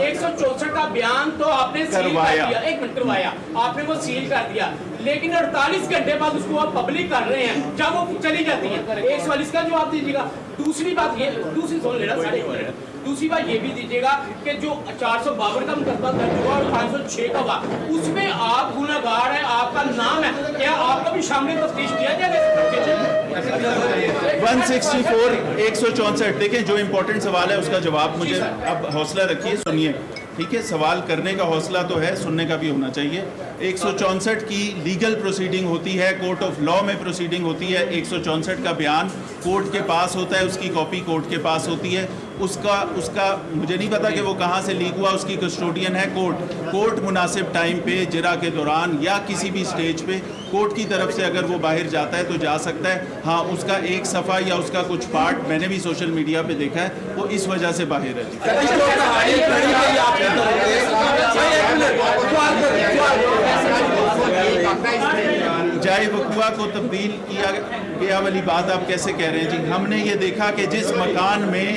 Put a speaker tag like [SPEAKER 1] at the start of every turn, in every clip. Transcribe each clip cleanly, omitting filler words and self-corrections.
[SPEAKER 1] 164 का बयान तो आपने सील कर दिया, एक मिनट करवाया आपने, वो सील कर दिया, लेकिन 48 घंटे बाद उसको आप पब्लिक कर रहे हैं जब वो चली जाती है। 144 का जवाब दीजिएगा। दूसरी बात ये, दूसरी सुन लेना, दूसरी बात ये भी दीजिएगा कि जो 452 का मुकदमा दर्ज हुआ और 506 का हुआ, उसमें आप गुनहगार है, आपका नाम है, क्या आपको भी शामिल तफ्तीश किया जाएगा?
[SPEAKER 2] 164 164 देखें, जो इम्पोर्टेंट सवाल है उसका जवाब मुझे, अब हौसला रखिए, सुनिए, ठीक है, सवाल करने का हौसला तो है, सुनने का भी होना चाहिए। 164 की लीगल प्रोसीडिंग होती है, कोर्ट ऑफ लॉ में प्रोसीडिंग होती है। 164 का बयान कोर्ट के पास होता है, उसकी कॉपी कोर्ट के पास होती है। उसका मुझे नहीं पता कि वो कहाँ से लीक हुआ, उसकी कस्टोडियन है कोर्ट। कोर्ट मुनासिब टाइम पे, जिरा के दौरान या किसी भी स्टेज पे कोर्ट की तरफ से अगर वो बाहर जाता है तो जा सकता है। हाँ, उसका एक सफ़ा या उसका कुछ पार्ट मैंने भी सोशल मीडिया पे देखा है, वो इस वजह से बाहर है। जाए वक़ुआ को तब्दील किया गया वाली बात आप कैसे कह रहे हैं जी? हमने ये देखा कि जिस मकान में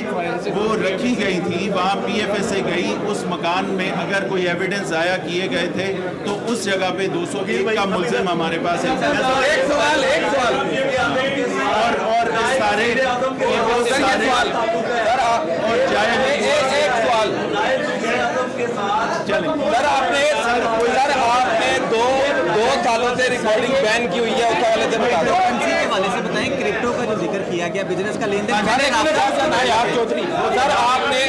[SPEAKER 2] वो रखी गई थी वहाँ PFS से गई, उस मकान में अगर कोई एविडेंस ज़ाया किए गए थे तो उस जगह पे 201 का मुल्ज़िम हमारे पास है।
[SPEAKER 3] एक सवाल
[SPEAKER 2] और सारे और जाए
[SPEAKER 3] सर आपने दो सालों से रिकॉर्डिंग बैन की हुई है, उस हवाले से बता दो।
[SPEAKER 4] के हवाले से बताएं, क्रिप्टो का जो जिक्र किया गया, बिजनेस का लेन देन,
[SPEAKER 3] चौधरी सर आपने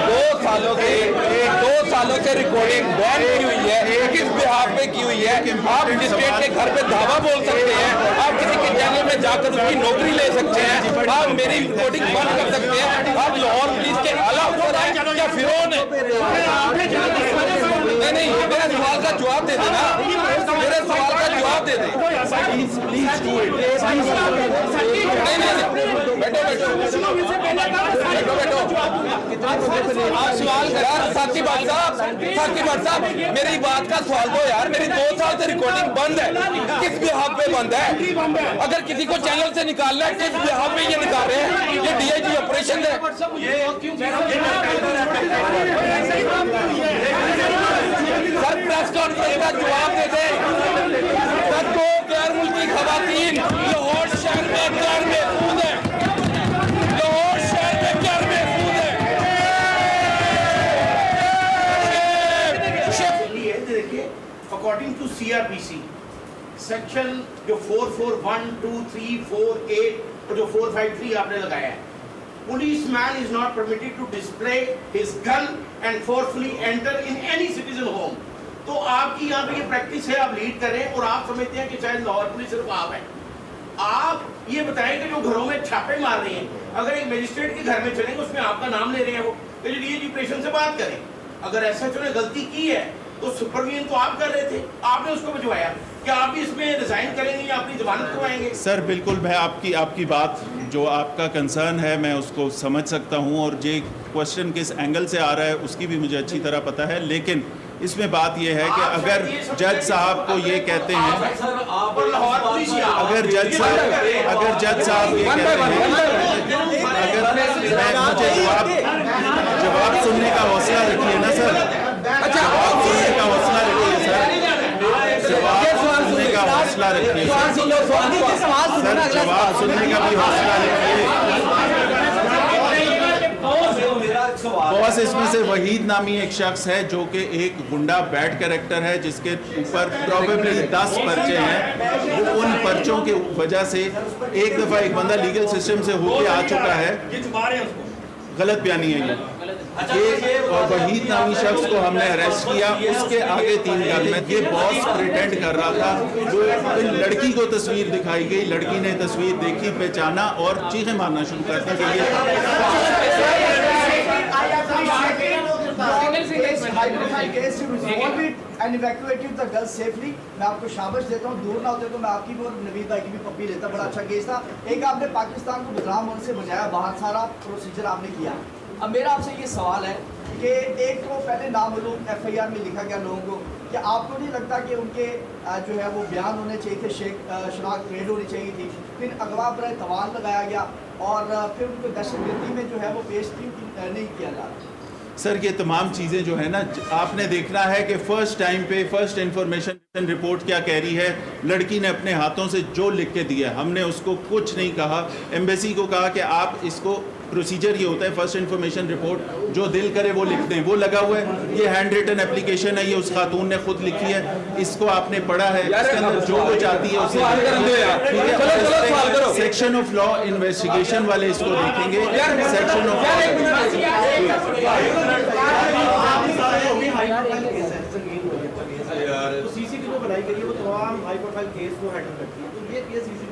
[SPEAKER 3] 2 सालों से रिकॉर्डिंग बैन की हुई है, किस बिहाफ पे की हुई है? आप मजिस्ट्रेट के घर पे धावा बोल सकते हैं, आप किसी के चैनल में जाकर उसकी नौकरी ले सकते हैं, आप मेरी रिकॉर्डिंग बंद कर सकते हैं, आप लाहौर पुलिस के आला अफसर हैं या फिरौन है? नहीं, मेरे सवाल का जवाब दे देना, मेरे सवाल का जवाब दे दे। साथी भट्ट साहब मेरी बात का सवाल दो यार। मेरी 2 साल से रिकॉर्डिंग बंद है, किस बिहाफ पे बंद है? अगर किसी को चैनल से निकालना है, किस बिहाफ पे ये निकाल रहे हैं? ये DIG ऑपरेशन है। सर प्रेस कॉन्फ्रेंस का जवाब दे दे। सर 2 गैर मुल्की खवातीन लाहौर शहर में गैर महफूज है, लाहौर शहर में गैर महफूज है।
[SPEAKER 5] देखिए, अकॉर्डिंग टू CRPC सेक्शन जो 441, 2, 3, 4, 8 और जो 453 आपने लगाया है, policeman is not permitted to display his gun and forcefully enter in any citizen home। तो आपकी यहाँ पे ये प्रैक्टिस है, आप लीड करें और आप समझते हैं कि शायद लाहौर पुलिस सिर्फ आप है। आप ये बताएं कि जो घरों में छापे मार रहे हैं, अगर एक मजिस्ट्रेट के घर में चलेंगे उसमें आपका नाम ले रहे हैं, वो तो DIG ऑपरेशन से बात करें। अगर SHO ने गलती की है तो सुपरविजन तो आप कर रहे थे, आपने उसको भिजवाया, क्या आप भी इसमें रिजाइन करेंगे या अपनी जमानत करवाएंगे?
[SPEAKER 2] सर बिल्कुल, मैं आपकी बात, जो आपका कंसर्न है, मैं उसको समझ सकता हूं और जो क्वेश्चन किस एंगल से आ रहा है उसकी भी मुझे अच्छी तरह पता है। लेकिन इसमें बात यह है कि अगर जज साहब को ये कहते हैं, अगर जज साहब ये कहते हैं, अगर मुझे जवाब सुनने का हौसला रखिए ना सर, जवाब सुनने का हौसला रखिए सर, जवाब सुनने का हौसला रखिए सर, जवाब सुनने का भी हौसला रखिए। बॉस, इसमें से वहीद नामी एक शख्स है जो कि एक गुंडा बैड कैरेक्टर है, जिसके ऊपर प्रोबेबली 10 पर्चे हैं। वो उन पर्चों के वजह से एक दफ़ा एक बंदा लीगल सिस्टम से होके आ चुका है। गलत बयानी है ये, और वहीद नामी शख्स को हमने अरेस्ट किया। उसके आगे 3 गन, ये बॉस प्रिटेंड कर रहा था। वो लड़की को तस्वीर दिखाई गई, लड़की ने तस्वीर देखी, पहचाना और चीखें मारना शुरू कर दी।
[SPEAKER 6] मैं आपको शाबाश देता हूँ, दूर ना होते तो मैं आपकी भी और नवीद भाई की भी पप्पी लेता। बड़ा अच्छा केस था। एक आपने पाकिस्तान को बदनाम होने से बचाया, बाहर सारा प्रोसीजर आपने किया। अब मेरा आपसे ये सवाल है कि एक तो पहले नामालूम FIR में लिखा गया लोगों को, कि आपको नहीं लगता कि उनके जो है वो बयान होने चाहिए थे, शनाख्त ट्रेड होनी चाहिए थी, फिर अगवा पर तवान लगाया गया और फिर उनको दहशतगर्दी में जो है वो पेश नहीं किया जा रहा?
[SPEAKER 2] सर ये तमाम चीज़ें जो है ना, आपने देखना है कि फर्स्ट टाइम पे फर्स्ट इंफॉर्मेशन रिपोर्ट क्या कह रही है। लड़की ने अपने हाथों से जो लिख के दिया, हमने उसको कुछ नहीं कहा। एम्बेसी को कहा कि आप इसको, प्रोसीजर ये होता है फर्स्ट इंफॉर्मेशन रिपोर्ट जो दिल करे वो लिख दें, वो लगा हुआ है। ये हैंड रिटन एप्लीकेशन है, ये उस खातून ने खुद लिखी है, इसको आपने पढ़ा है, इसके अंदर जो कुछ आती है उसे सेक्शन ऑफ लॉ इन्वेस्टिगेशन वाले इसको देखेंगे। सेक्शन ऑफ
[SPEAKER 7] सीसीटीवी बनाई गई है वो तमाम हाई प्रोफाइल केस को हैंडल करती है, तो ये CCTV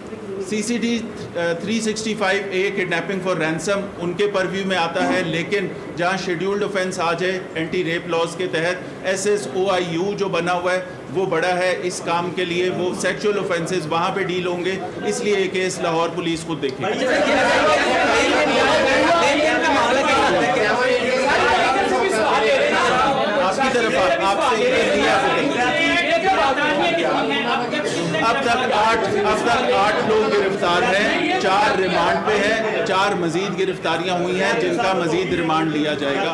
[SPEAKER 2] CCD 365A kidnapping for ransom उनके परव्यू में आता है, लेकिन जहां शेड्यूल्ड ऑफेंस आ जाए एंटी रेप लॉज के तहत SSOIU जो बना हुआ है वो बड़ा है इस काम के लिए, वो सेक्सुअल ऑफेंसेस वहां पे डील होंगे, इसलिए ये केस लाहौर पुलिस खुद देखेगी। आपकी तरफ आपसे अब तक 8 लोग गिरफ्तार हैं, 4 रिमांड पे हैं, 4 मजीद गिरफ्तारियां हुई हैं जिनका मजीद रिमांड लिया जाएगा।